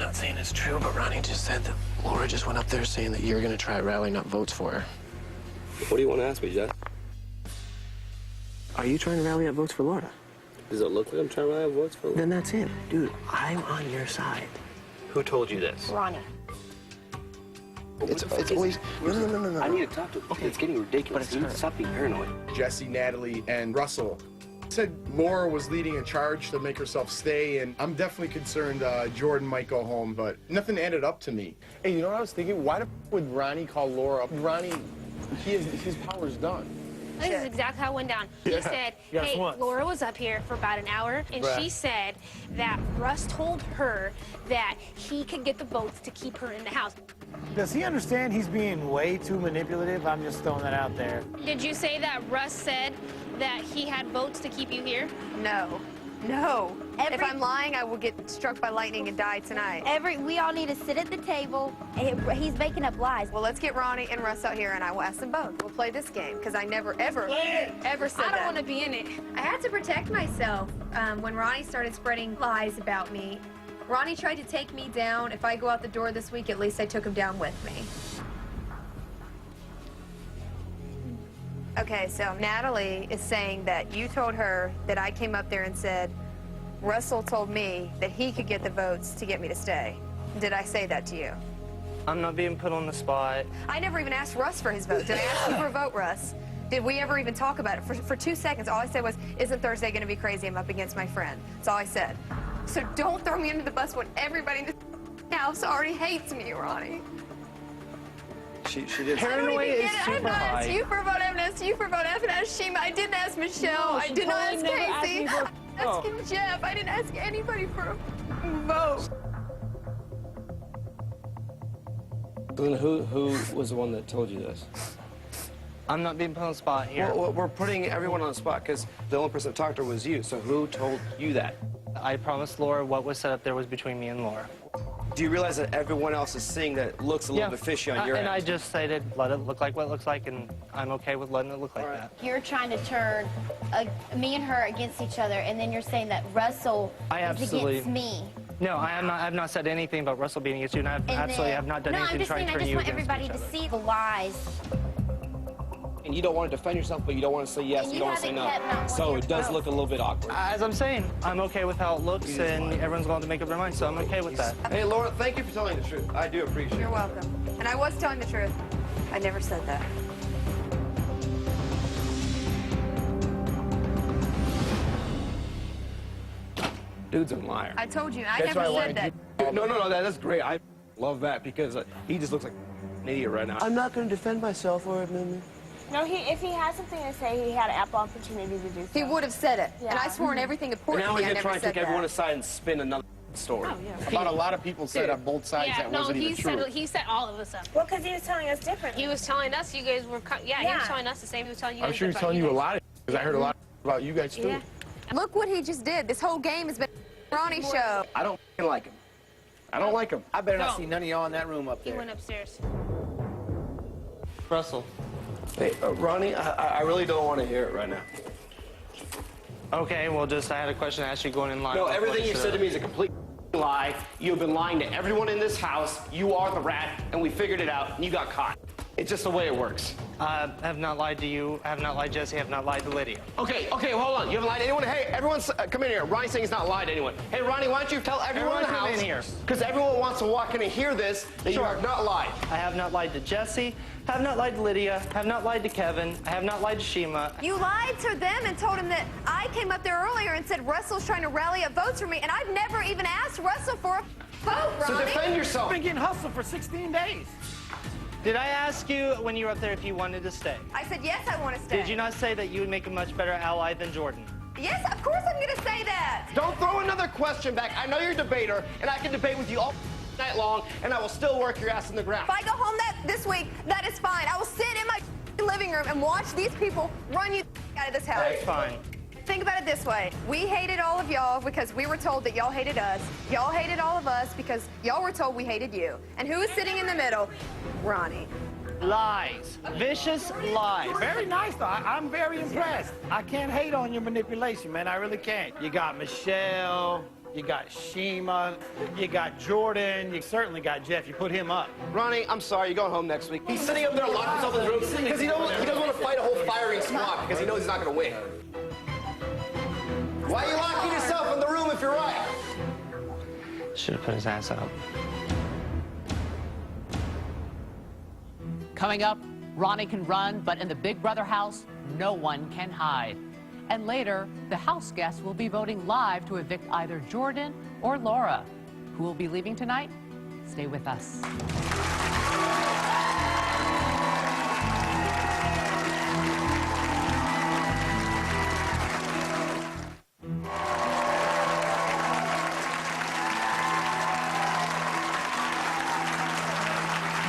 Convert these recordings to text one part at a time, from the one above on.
not saying it's true, but Ronnie just said that Laura just went up there saying that you're going to try rallying up votes for her. What do you want to ask me, Jeff? Are you trying to rally up votes for Laura? Does it look like I'm trying to rally up votes for Laura? Then that's it. Dude, I'm on your side. Who told you this? Ronnie. It's always... No. I need to talk to him. Okay. It's getting ridiculous. You need to stop being paranoid. Jesse, Natalie, and Russell said Laura was leading a charge to make herself stay, and I'm definitely concerned Jordan might go home, but nothing added up to me. Hey, you know what I was thinking? Why the f would Ronnie call Laura up? Ronnie, his power's done. This is exactly how it went down. He said, hey, Laura was up here for about an hour, and she said that Russ told her that he could get the votes to keep her in the house. Does he understand he's being way too manipulative? I'm just throwing that out there. Did you say that Russ said that he had votes to keep you here? No. No. If I'm lying, I will get struck by lightning and die tonight. We all need to sit at the table. He's making up lies. Well, let's get Ronnie and Russ out here, and I will ask them both. We'll play this game, because I never, ever said that. I don't want to be in it. I had to protect myself when Ronnie started spreading lies about me. Ronnie tried to take me down. If I go out the door this week, at least I took him down with me. Okay, so Natalie is saying that you told her that I came up there and said, Russell told me that he could get the votes to get me to stay. Did I say that to you? I'm not being put on the spot. I never even asked Russ for his vote. Did I ask you for a vote, Russ? Did we ever even talk about it? For 2 seconds, all I said was, isn't Thursday going to be crazy? I'm up against my friend. That's all I said. So don't throw me under the bus when everybody in the house already hates me, Ronnie. She did. Paranoia is super I've not high. asked you for a vote. I haven't asked you for a vote. I haven't asked Shima. I didn't ask Michelle. I did not ask Casey. I asked Jeff. I didn't ask anybody for a vote. Then who was the one that told you this? I'm not being put on the spot here. Well, we're putting everyone on the spot because the only person that talked to her was you. So who told you that? I promised Laura what was set up there was between me and Laura. Do you realize that everyone else is seeing that it looks a little bit fishy on your end? And I just stated, let it look like what it looks like, and I'm okay with letting it look like that. You're trying to turn me and her against each other, and then you're saying that Russell is against me. No, I have not said anything about Russell being against you, and I absolutely have not done anything trying to turn you against each other. No, I'm just saying I just want everybody to see the lies. And you don't want to defend yourself, but you don't want to say yes, you don't want to say no. So it does look a little bit awkward. As I'm saying, I'm okay with how it looks, and everyone's going to make up their mind, so I'm okay with that. Hey, Laura, thank you for telling the truth. I do appreciate it. You're welcome. And I was telling the truth. I never said that. Dude's a liar. I told you. I never said that. No, that's great. I love that because he just looks like an idiot right now. I'm not going to defend myself or No, if he had something to say, he had ample opportunity to do so. He would have said it. Yeah. And I swore in everything And important now to we're me, I going to try never and said take everyone that. aside and spin another story. About a lot of people said on both sides that wasn't even true. He set all of us up. Well, because he was telling us differently. He was telling us you guys were, he was telling us the same. He was telling you I'm guys sure he's about telling you a guys. lot, because I heard a lot about you guys too. Yeah. Look what he just did. This whole game has been Ronnie's show. I don't like him. I don't like him. I better not see none of y'all in that room up He there. went upstairs. Russell. Hey, Ronnie, I really don't want to hear it right now. Okay, well, I had a question to ask you going in line. No, everything you said to me is a complete lie. You've been lying to everyone in this house. You are the rat, and we figured it out, and you got caught. It's just the way it works. I have not lied to you. I have not lied to Jesse. I have not lied to Lydia. Okay, well, hold on. You haven't lied to anyone? Hey, everyone, come in here. Ronnie's saying he's not lied to anyone. Hey, Ronnie, why don't you tell everyone in the house? Come in here. Because everyone wants to walk in and hear this, that you have not lied. I have not lied to Jesse. Have not lied to Lydia. Have not lied to Kevin. I have not lied to Shima. You lied to them and told them that I came up there earlier and said Russell's trying to rally up votes for me, and I've never even asked Russell for a vote, Ronnie. So defend yourself. I've been getting hustled for 16 days. Did I ask you when you were up there if you wanted to stay? I said, yes, I want to stay. Did you not say that you would make a much better ally than Jordan? Yes, of course I'm going to say that. Don't throw another question back. I know you're a debater, and I can debate with you all night long, and I will still work your ass in the ground. If I go home this week, that is fine. I will sit in my living room and watch these people run you out of this house. That's fine. Think about it this way. We hated all of y'all because we were told that y'all hated us. Y'all hated all of us because y'all were told we hated you. And who is sitting in the middle? Ronnie. Lies. Vicious lies. Very nice, though. I'm very impressed. I can't hate on your manipulation, man. I really can't. You got Michelle, You got Shima, you got Jordan, you certainly got Jeff. You put him up. Ronnie, I'm sorry, you're going home next week. He's sitting up there locked himself in his room because he doesn't want to fight a whole firing squad because he knows he's not going to win. Why are you locking yourself in the room if you're right? Should have put his ass out. Coming up, Ronnie can run, but in the Big Brother house, no one can hide. And later, the house guests will be voting live to evict either Jordan or Laura. Who will be leaving tonight? Stay with us.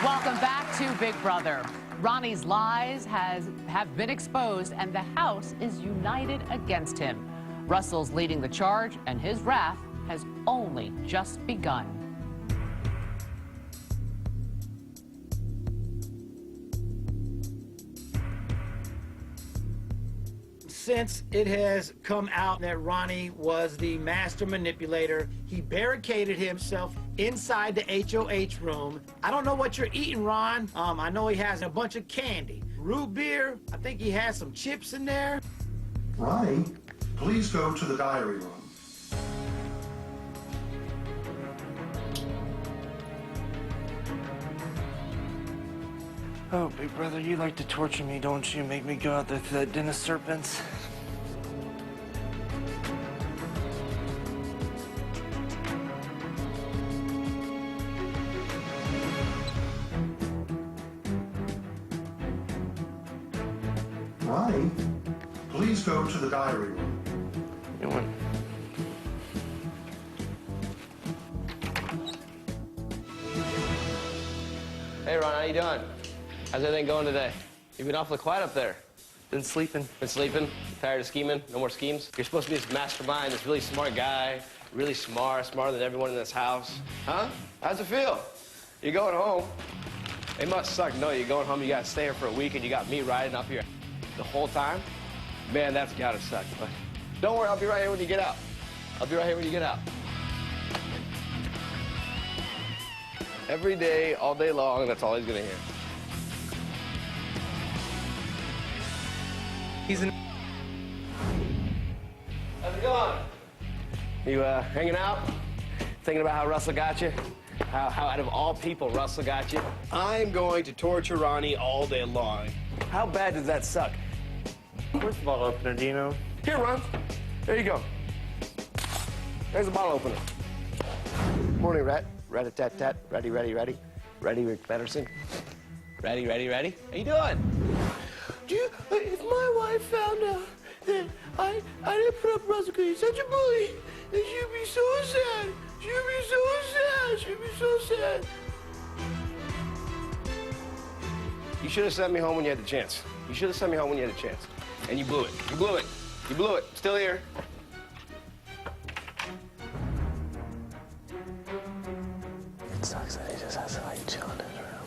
Welcome back to Big Brother. Ronnie's lies have been exposed, and the House is united against him. Russell's leading the charge, and his wrath has only just begun. Since it has come out that Ronnie was the master manipulator, he barricaded himself inside the HOH room. I don't know what you're eating, Ron. I know he has a bunch of candy. Root beer, I think he has some chips in there. Ronnie, please go to the diary room. Oh, Big Brother, you like to torture me, don't you? Make me go out there to that den of serpents. Ronnie, please go to the diary room. You want... Hey, Ron, how you doing? How's everything going today? You've been awfully quiet up there. Been sleeping. Been sleeping? Tired of scheming? No more schemes? You're supposed to be this mastermind, this really smart guy, really smart, smarter than everyone in this house. Huh? How's it feel? You're going home. It must suck. No, you're going home, you gotta stay here for a week, and you got me riding up here the whole time? Man, that's gotta suck. But don't worry, I'll be right here when you get out. I'll be right here when you get out. Every day, all day long, that's all he's gonna hear. He's an... How's it going? You hanging out? Thinking about how Russell got you? How out of all people Russell got you? I'm going to torture Ronnie all day long. How bad does that suck? Where's the bottle opener, do you know? Here, Ron. There you go. There's the bottle opener. Morning, Rat. Rat-a-tat-tat. Ready, ready, ready. Ready, Rick Patterson. Ready, ready, ready. How you doing? If my wife found out that I didn't put up Russell because he's such a bully, then she'd be so sad. She'd be so sad. She'd be so sad. You should have sent me home when you had the chance. You should have sent me home when you had a chance. And you blew it. You blew it. You blew it. Still here. It sucks that he just has to like chill in his room.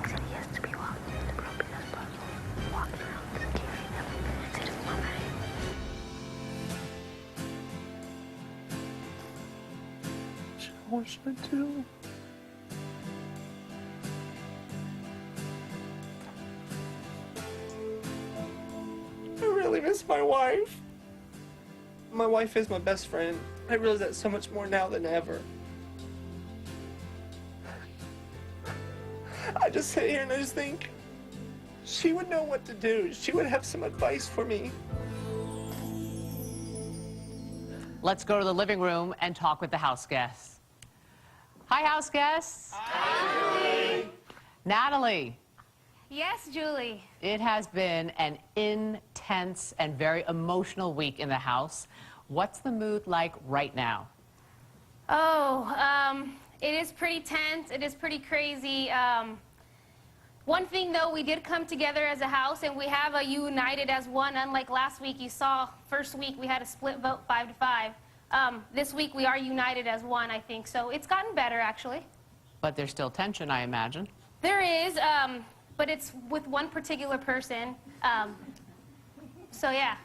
So he has to be walking in the broken puzzle, walking around with the TV every minute to his mama. What should I do? I really miss my wife. My wife is my best friend. I realize that so much more now than ever. I just sit here and I just think, she would know what to do. She would have some advice for me. Let's go to the living room and talk with the house guests. Hi, house guests. Hi. Natalie. Yes, Julie. It has been an intense and very emotional week in the house. What's the mood like right now? Oh, it is pretty tense. It is pretty crazy. One thing, though, we did come together as a house, and we have a united as one. Unlike last week, you saw first week we had a split vote 5-5. This week we are united as one, I think. So it's gotten better, actually. But there's still tension, I imagine. There is, but it's with one particular person. So yeah.